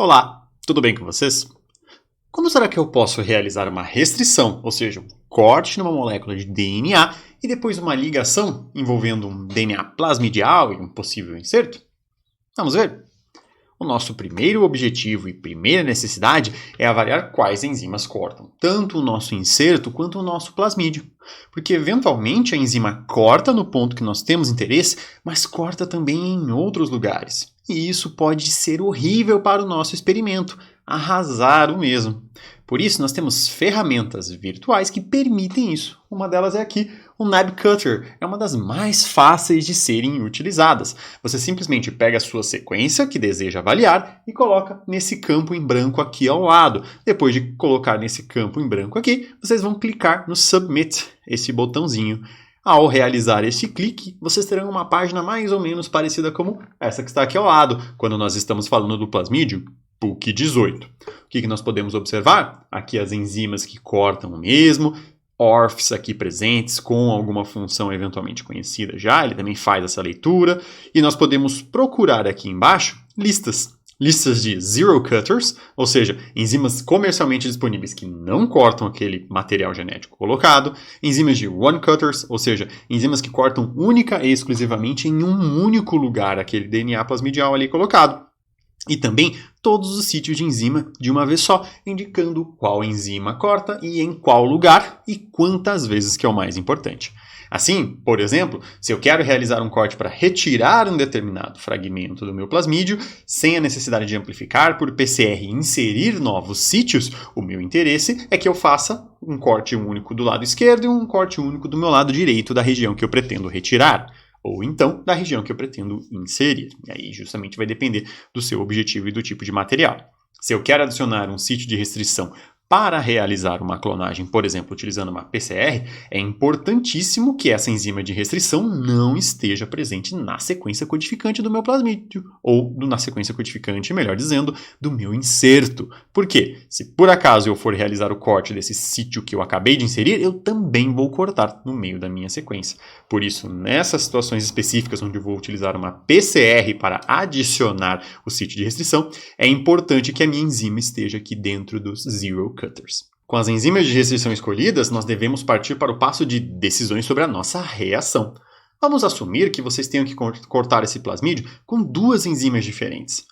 Olá, tudo bem com vocês? Como será que eu posso realizar uma restrição, ou seja, um corte numa molécula de DNA e depois uma ligação envolvendo um DNA plasmidial e um possível inserto? Vamos ver? O nosso primeiro objetivo e primeira necessidade é avaliar quais enzimas cortam, tanto o nosso inserto quanto o nosso plasmídio. Porque eventualmente a enzima corta no ponto que nós temos interesse, mas corta também em outros lugares. E isso pode ser horrível para o nosso experimento, arrasar o mesmo. Por isso, nós temos ferramentas virtuais que permitem isso. Uma delas é aqui, o Nab Cutter. É uma das mais fáceis de serem utilizadas. Você simplesmente pega a sua sequência que deseja avaliar e coloca nesse campo em branco aqui ao lado. Depois de colocar nesse campo em branco aqui, vocês vão clicar no Submit, esse botãozinho. Ao realizar este clique, vocês terão uma página mais ou menos parecida como essa que está aqui ao lado, quando nós estamos falando do plasmídio PUC 18. O que nós podemos observar? Aqui as enzimas que cortam mesmo, ORFs aqui presentes com alguma função eventualmente conhecida já, ele também faz essa leitura, e nós podemos procurar aqui embaixo listas de zero cutters, ou seja, enzimas comercialmente disponíveis que não cortam aquele material genético colocado, enzimas de one cutters, ou seja, enzimas que cortam única e exclusivamente em um único lugar aquele DNA plasmidial ali colocado. E também todos os sítios de enzima de uma vez só, indicando qual enzima corta e em qual lugar e quantas vezes que é o mais importante. Assim, por exemplo, se eu quero realizar um corte para retirar um determinado fragmento do meu plasmídio, sem a necessidade de amplificar por PCR e inserir novos sítios, o meu interesse é que eu faça um corte único do lado esquerdo e um corte único do meu lado direito da região que eu pretendo retirar. Ou então da região que eu pretendo inserir. E aí justamente vai depender do seu objetivo e do tipo de material. Se eu quero adicionar um sítio de restrição para realizar uma clonagem, por exemplo, utilizando uma PCR, é importantíssimo que essa enzima de restrição não esteja presente na sequência codificante do meu plasmídio, ou na sequência codificante, melhor dizendo, do meu inserto. Por quê? Se por acaso eu for realizar o corte desse sítio que eu acabei de inserir, eu também vou cortar no meio da minha sequência. Por isso, nessas situações específicas onde eu vou utilizar uma PCR para adicionar o sítio de restrição, é importante que a minha enzima esteja aqui dentro dos zero cutters. Com as enzimas de restrição escolhidas, nós devemos partir para o passo de decisões sobre a nossa reação. Vamos assumir que vocês tenham que cortar esse plasmídio com duas enzimas diferentes.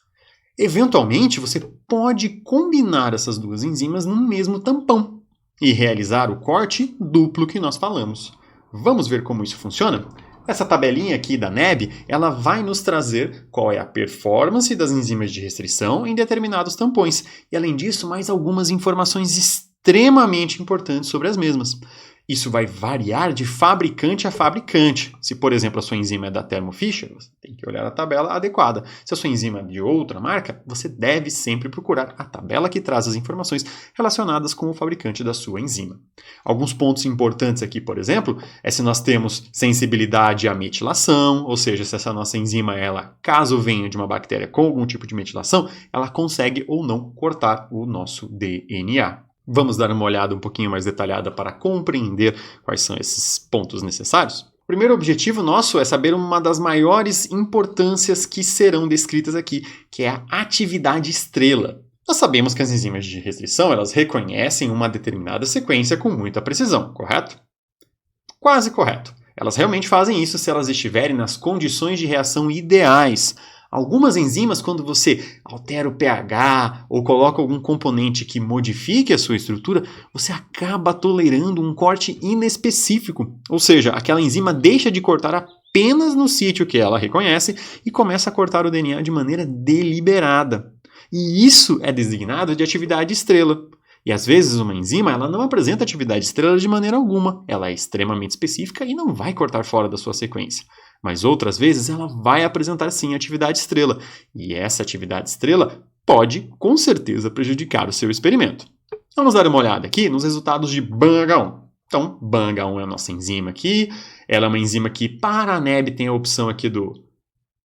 Eventualmente, você pode combinar essas duas enzimas no mesmo tampão e realizar o corte duplo que nós falamos. Vamos ver como isso funciona? Essa tabelinha aqui da Nab, ela vai nos trazer qual é a performance das enzimas de restrição em determinados tampões. E além disso, mais algumas informações extremamente importantes sobre as mesmas. Isso vai variar de fabricante a fabricante. Se, por exemplo, a sua enzima é da Thermo Fisher, você tem que olhar a tabela adequada. Se a sua enzima é de outra marca, você deve sempre procurar a tabela que traz as informações relacionadas com o fabricante da sua enzima. Alguns pontos importantes aqui, por exemplo, é se nós temos sensibilidade à metilação, ou seja, se essa nossa enzima, ela, caso venha de uma bactéria com algum tipo de metilação, ela consegue ou não cortar o nosso DNA. Vamos dar uma olhada um pouquinho mais detalhada para compreender quais são esses pontos necessários? O primeiro objetivo nosso é saber uma das maiores importâncias que serão descritas aqui, que é a atividade estrela. Nós sabemos que as enzimas de restrição elas reconhecem uma determinada sequência com muita precisão, correto? Quase correto. Elas realmente fazem isso se elas estiverem nas condições de reação ideais. Algumas enzimas, quando você altera o pH ou coloca algum componente que modifique a sua estrutura, você acaba tolerando um corte inespecífico. Ou seja, aquela enzima deixa de cortar apenas no sítio que ela reconhece e começa a cortar o DNA de maneira deliberada. E isso é designado de atividade estrela. E às vezes uma enzima ela não apresenta atividade estrela de maneira alguma. Ela é extremamente específica e não vai cortar fora da sua sequência. Mas outras vezes ela vai apresentar sim atividade estrela. E essa atividade estrela pode, com certeza, prejudicar o seu experimento. Vamos dar uma olhada aqui nos resultados de BAN-H1. Então, BAN-H1 é a nossa enzima aqui. Ela é uma enzima que, para a Nab, tem a opção aqui do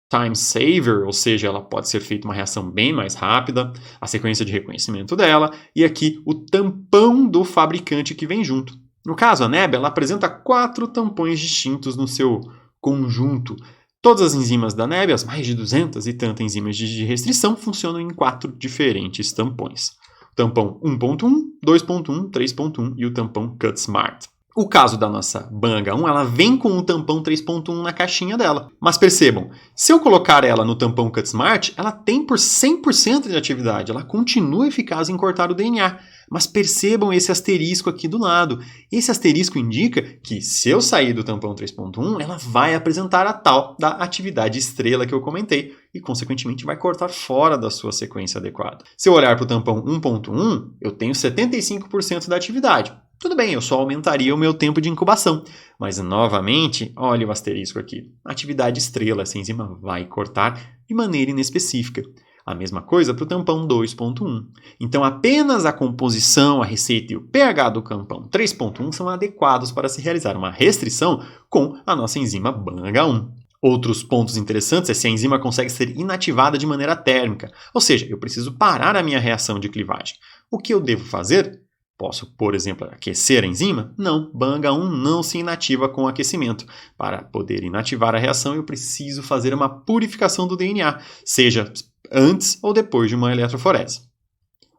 time saver, ou seja, ela pode ser feita uma reação bem mais rápida, a sequência de reconhecimento dela, e aqui o tampão do fabricante que vem junto. No caso, a Nab ela apresenta 4 tampões distintos no seu conjunto. Todas as enzimas da NAB, as mais de 200 e tantas enzimas de restrição, funcionam em 4 diferentes tampões. O tampão 1.1, 2.1, 3.1 e o tampão Cut Smart. O caso da nossa Bang-H1, ela vem com o tampão 3.1 na caixinha dela. Mas percebam, se eu colocar ela no tampão Cut Smart, ela tem por 100% de atividade, ela continua eficaz em cortar o DNA. Mas percebam esse asterisco aqui do lado. Esse asterisco indica que se eu sair do tampão 3.1, ela vai apresentar a tal da atividade estrela que eu comentei e, consequentemente, vai cortar fora da sua sequência adequada. Se eu olhar para o tampão 1.1, eu tenho 75% da atividade. Tudo bem, eu só aumentaria o meu tempo de incubação. Mas, novamente, olha o asterisco aqui. Atividade estrela, essa enzima vai cortar de maneira inespecífica. A mesma coisa para o tampão 2.1. Então, apenas a composição, a receita e o pH do tampão 3.1 são adequados para se realizar uma restrição com a nossa enzima Bang-H1. Outros pontos interessantes é se a enzima consegue ser inativada de maneira térmica, ou seja, eu preciso parar a minha reação de clivagem. O que eu devo fazer? Posso, por exemplo, aquecer a enzima? Não, Bang-H1 não se inativa com aquecimento. Para poder inativar a reação, eu preciso fazer uma purificação do DNA, seja antes ou depois de uma eletroforese.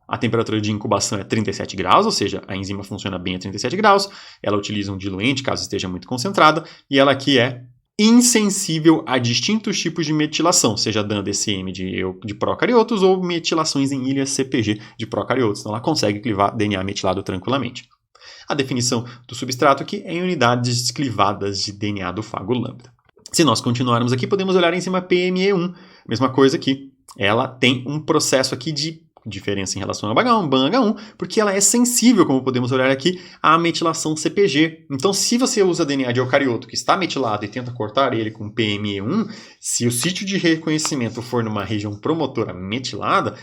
A temperatura de incubação é 37 graus, ou seja, a enzima funciona bem a 37 graus, ela utiliza um diluente caso esteja muito concentrada, e ela aqui é insensível a distintos tipos de metilação, seja DAN-DCM de procariotos ou metilações em ilhas CpG de procariotos. Então ela consegue clivar DNA metilado tranquilamente. A definição do substrato aqui é em unidades clivadas de DNA do fago lambda. Se nós continuarmos aqui, podemos olhar a enzima PME1. Mesma coisa aqui. Ela tem um processo aqui de diferença em relação ao Bang-H1, porque ela é sensível, como podemos olhar aqui, à metilação CpG. Então, se você usa DNA de eucarioto que está metilado e tenta cortar ele com PME1, se o sítio de reconhecimento for numa região promotora metilada,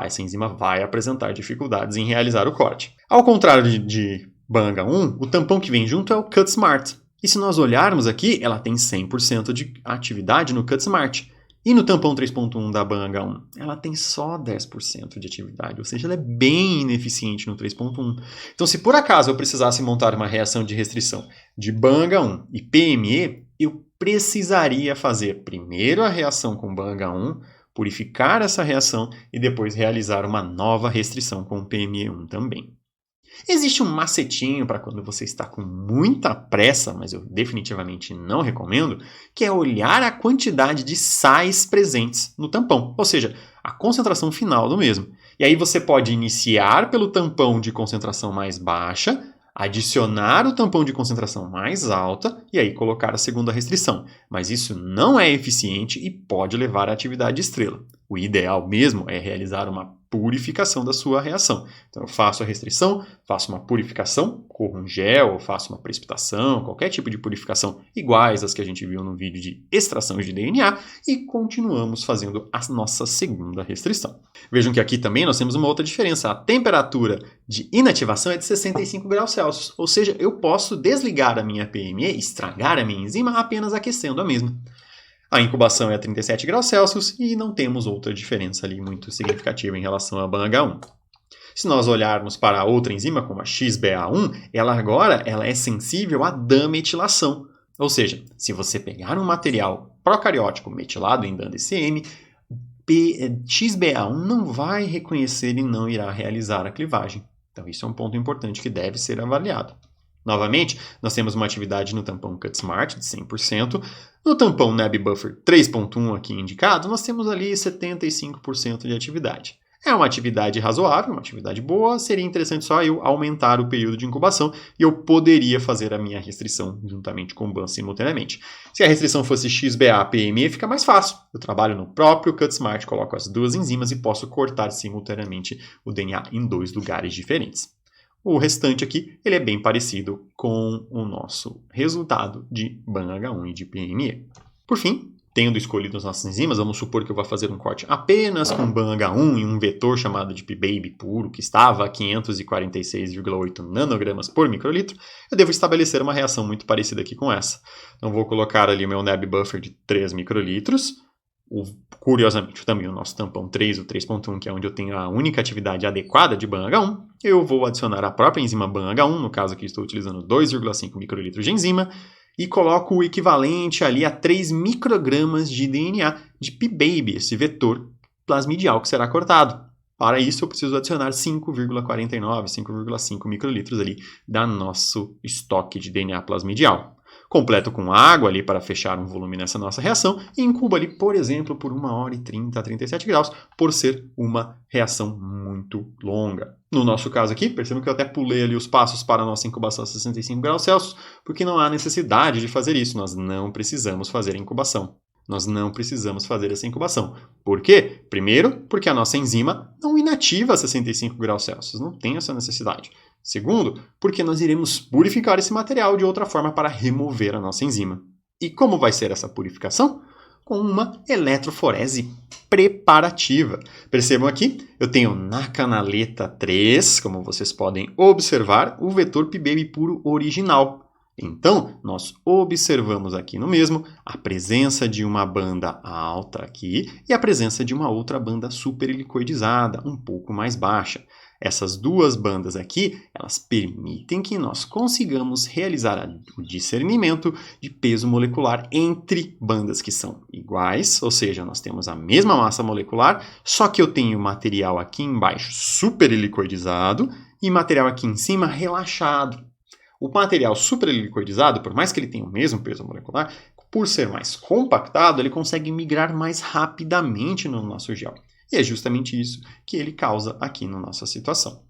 essa enzima vai apresentar dificuldades em realizar o corte. Ao contrário de Bang-H1, o tampão que vem junto é o Cut Smart. E se nós olharmos aqui, ela tem 100% de atividade no Cut Smart. E no tampão 3.1 da Bang-H1, ela tem só 10% de atividade, ou seja, ela é bem ineficiente no 3.1. Então, se por acaso eu precisasse montar uma reação de restrição de Bang-H1 e PME, eu precisaria fazer primeiro a reação com Bang-H1, purificar essa reação e depois realizar uma nova restrição com PME1 também. Existe um macetinho para quando você está com muita pressa, mas eu definitivamente não recomendo, que é olhar a quantidade de sais presentes no tampão, ou seja, a concentração final do mesmo. E aí você pode iniciar pelo tampão de concentração mais baixa, adicionar o tampão de concentração mais alta e aí colocar a segunda restrição. Mas isso não é eficiente e pode levar à atividade estrela. O ideal mesmo é realizar uma purificação da sua reação. Então eu faço a restrição, faço uma purificação, corro um gel, ou faço uma precipitação, qualquer tipo de purificação iguais às que a gente viu no vídeo de extração de DNA e continuamos fazendo a nossa segunda restrição. Vejam que aqui também nós temos uma outra diferença. A temperatura de inativação é de 65 graus Celsius, ou seja, eu posso desligar a minha PME, estragar a minha enzima apenas aquecendo a mesma. A incubação é a 37 graus Celsius e não temos outra diferença ali muito significativa em relação à Bang-H1. Se nós olharmos para outra enzima, como a XBA1, ela é sensível à DAN-metilação. Ou seja, se você pegar um material procariótico metilado em DAN-DCM, XBA1 não vai reconhecer e não irá realizar a clivagem. Então isso é um ponto importante que deve ser avaliado. Novamente, nós temos uma atividade no tampão Cut Smart de 100%. No tampão NAB Buffer 3.1 aqui indicado, nós temos ali 75% de atividade. É uma atividade razoável, uma atividade boa, seria interessante só eu aumentar o período de incubação e eu poderia fazer a minha restrição juntamente com o BAN simultaneamente. Se a restrição fosse XBA-PME, fica mais fácil. Eu trabalho no próprio Cut Smart, coloco as duas enzimas e posso cortar simultaneamente o DNA em 2 lugares diferentes. O restante aqui ele é bem parecido com o nosso resultado de Bang-H1 e de PME. Por fim, tendo escolhido as nossas enzimas, vamos supor que eu vou fazer um corte apenas com Bang-H1 em um vetor chamado de PBABY puro, que estava a 546,8 nanogramas por microlitro, eu devo estabelecer uma reação muito parecida aqui com essa. Então vou colocar ali o meu NAB Buffer de 3 microlitros, curiosamente também o nosso tampão 3, o 3.1, que é onde eu tenho a única atividade adequada de Bang-H1, eu vou adicionar a própria enzima Bang-H1, no caso aqui estou utilizando 2,5 microlitros de enzima, e coloco o equivalente ali a 3 microgramas de DNA de P-Baby, esse vetor plasmidial que será cortado. Para isso, eu preciso adicionar 5,49, 5,5 microlitros ali da nosso estoque de DNA plasmidial. Completo com água ali para fechar um volume nessa nossa reação e incubo ali, por exemplo, por 1h30 a 37 graus, por ser uma reação muito longa. No nosso caso aqui, percebam que eu até pulei ali os passos para a nossa incubação a 65 graus Celsius, porque não há necessidade de fazer isso, nós não precisamos fazer a incubação. Nós não precisamos fazer essa incubação. Por quê? Primeiro, porque a nossa enzima não inativa a 65 graus Celsius, não tem essa necessidade. Segundo, porque nós iremos purificar esse material de outra forma para remover a nossa enzima. E como vai ser essa purificação? Com uma eletroforese preparativa. Percebam aqui, eu tenho na canaleta 3, como vocês podem observar, o vetor P-Baby puro original. Então, nós observamos aqui no mesmo a presença de uma banda alta aqui e a presença de uma outra banda superhelicoidizada, um pouco mais baixa. Essas duas bandas aqui, elas permitem que nós consigamos realizar o discernimento de peso molecular entre bandas que são iguais, ou seja, nós temos a mesma massa molecular, só que eu tenho material aqui embaixo superhelicoidizado e material aqui em cima relaxado. O material superhelicoidizado, por mais que ele tenha o mesmo peso molecular, por ser mais compactado, ele consegue migrar mais rapidamente no nosso gel. E é justamente isso que ele causa aqui na nossa situação.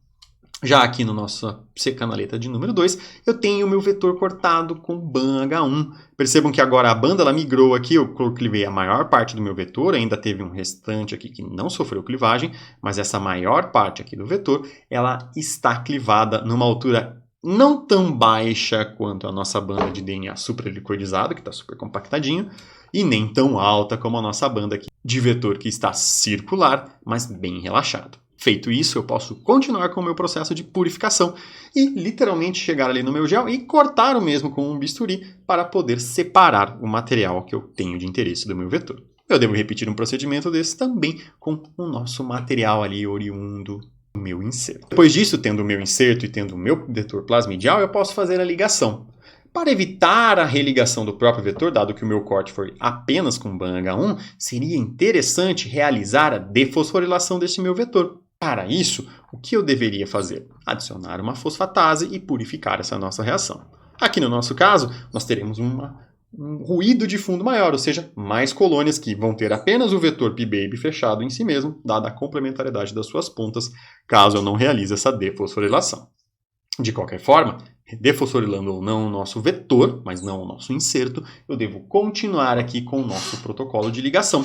Já aqui no nossa canaleta de número 2, eu tenho o meu vetor cortado com BAM-H1. Percebam que agora a banda ela migrou aqui, eu clivei a maior parte do meu vetor, ainda teve um restante aqui que não sofreu clivagem, mas essa maior parte aqui do vetor, ela está clivada numa altura não tão baixa quanto a nossa banda de DNA superhelicoidizado, que está super compactadinho, e nem tão alta como a nossa banda aqui de vetor que está circular, mas bem relaxado. Feito isso, eu posso continuar com o meu processo de purificação e literalmente chegar ali no meu gel e cortar o mesmo com um bisturi para poder separar o material que eu tenho de interesse do meu vetor. Eu devo repetir um procedimento desse também com o nosso material ali oriundo do meu inserto. Depois disso, tendo o meu inserto e tendo o meu vetor plasmidial, eu posso fazer a ligação. Para evitar a religação do próprio vetor, dado que o meu corte foi apenas com BAM-H1, seria interessante realizar a defosforilação desse meu vetor. Para isso, o que eu deveria fazer? Adicionar uma fosfatase e purificar essa nossa reação. Aqui no nosso caso, nós teremos um ruído de fundo maior, ou seja, mais colônias que vão ter apenas o vetor P-Baby fechado em si mesmo, dada a complementariedade das suas pontas, caso eu não realize essa defosforilação. De qualquer forma, defosforilando ou não o nosso vetor, mas não o nosso inserto, eu devo continuar aqui com o nosso protocolo de ligação.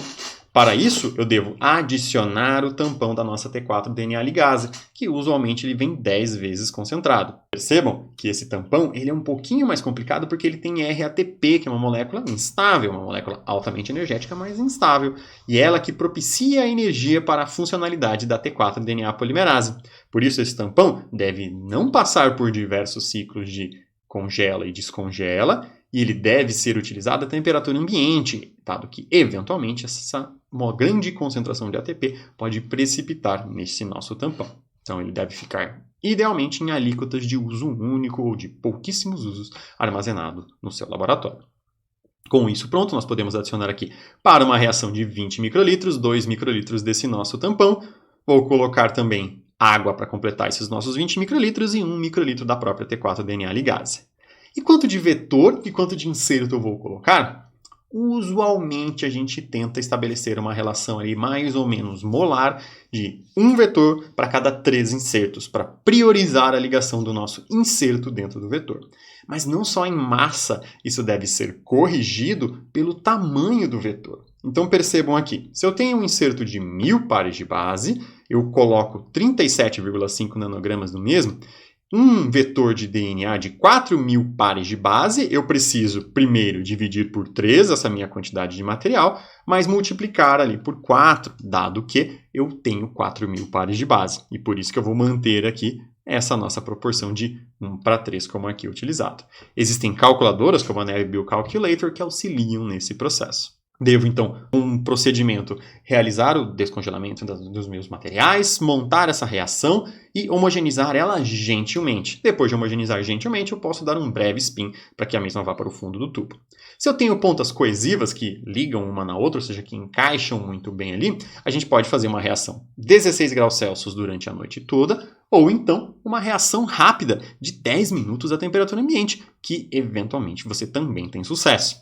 Para isso, eu devo adicionar o tampão da nossa T4 DNA ligase, que usualmente ele vem 10 vezes concentrado. Percebam que esse tampão ele é um pouquinho mais complicado porque ele tem RATP, que é uma molécula instável, uma molécula altamente energética, mas instável, e ela que propicia a energia para a funcionalidade da T4 DNA polimerase. Por isso, esse tampão deve não passar por diversos ciclos de congela e descongela, e ele deve ser utilizado a temperatura ambiente, dado que, eventualmente, uma grande concentração de ATP pode precipitar nesse nosso tampão. Então, ele deve ficar, idealmente, em alíquotas de uso único ou de pouquíssimos usos armazenado no seu laboratório. Com isso pronto, nós podemos adicionar aqui, para uma reação de 20 microlitros, 2 microlitros desse nosso tampão. Vou colocar também água para completar esses nossos 20 microlitros e 1 microlitro da própria T4 DNA ligase. E quanto de vetor e quanto de inserto eu vou colocar? Usualmente a gente tenta estabelecer uma relação ali mais ou menos molar de um vetor para cada 3 insertos, para priorizar a ligação do nosso inserto dentro do vetor. Mas não só em massa, isso deve ser corrigido pelo tamanho do vetor. Então percebam aqui, se eu tenho um inserto de 1000 pares de base, eu coloco 37,5 nanogramas no mesmo. Um vetor de DNA de 4.000 pares de base, eu preciso primeiro dividir por 3 essa minha quantidade de material, mas multiplicar ali por 4, dado que eu tenho 4.000 pares de base. E por isso que eu vou manter aqui essa nossa proporção de 1:3, como aqui utilizado. Existem calculadoras, como a NebiBio Calculator, que auxiliam nesse processo. Devo, então, um procedimento, realizar o descongelamento dos meus materiais, montar essa reação e homogeneizar ela gentilmente. Depois de homogeneizar gentilmente, eu posso dar um breve spin para que a mesma vá para o fundo do tubo. Se eu tenho pontas coesivas que ligam uma na outra, ou seja, que encaixam muito bem ali, a gente pode fazer uma reação 16 graus Celsius durante a noite toda, ou então uma reação rápida de 10 minutos à temperatura ambiente, que eventualmente você também tem sucesso.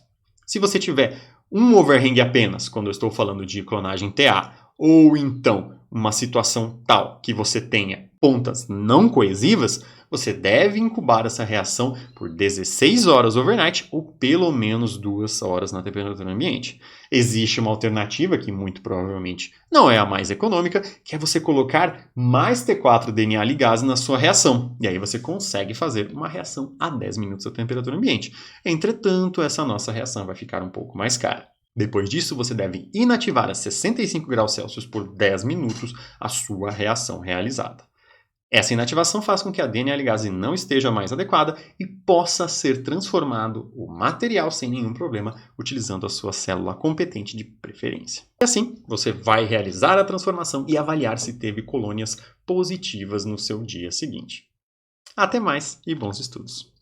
Se você tiver um overhang apenas, quando eu estou falando de clonagem TA, ou então uma situação tal que você tenha pontas não coesivas, você deve incubar essa reação por 16 horas overnight ou pelo menos 2 horas na temperatura ambiente. Existe uma alternativa que muito provavelmente não é a mais econômica, que é você colocar mais T4 DNA ligase na sua reação. E aí você consegue fazer uma reação a 10 minutos à temperatura ambiente. Entretanto, essa nossa reação vai ficar um pouco mais cara. Depois disso, você deve inativar a 65 graus Celsius por 10 minutos a sua reação realizada. Essa inativação faz com que a DNA ligase não esteja mais adequada e possa ser transformado o material sem nenhum problema, utilizando a sua célula competente de preferência. E assim, você vai realizar a transformação e avaliar se teve colônias positivas no seu dia seguinte. Até mais e bons estudos!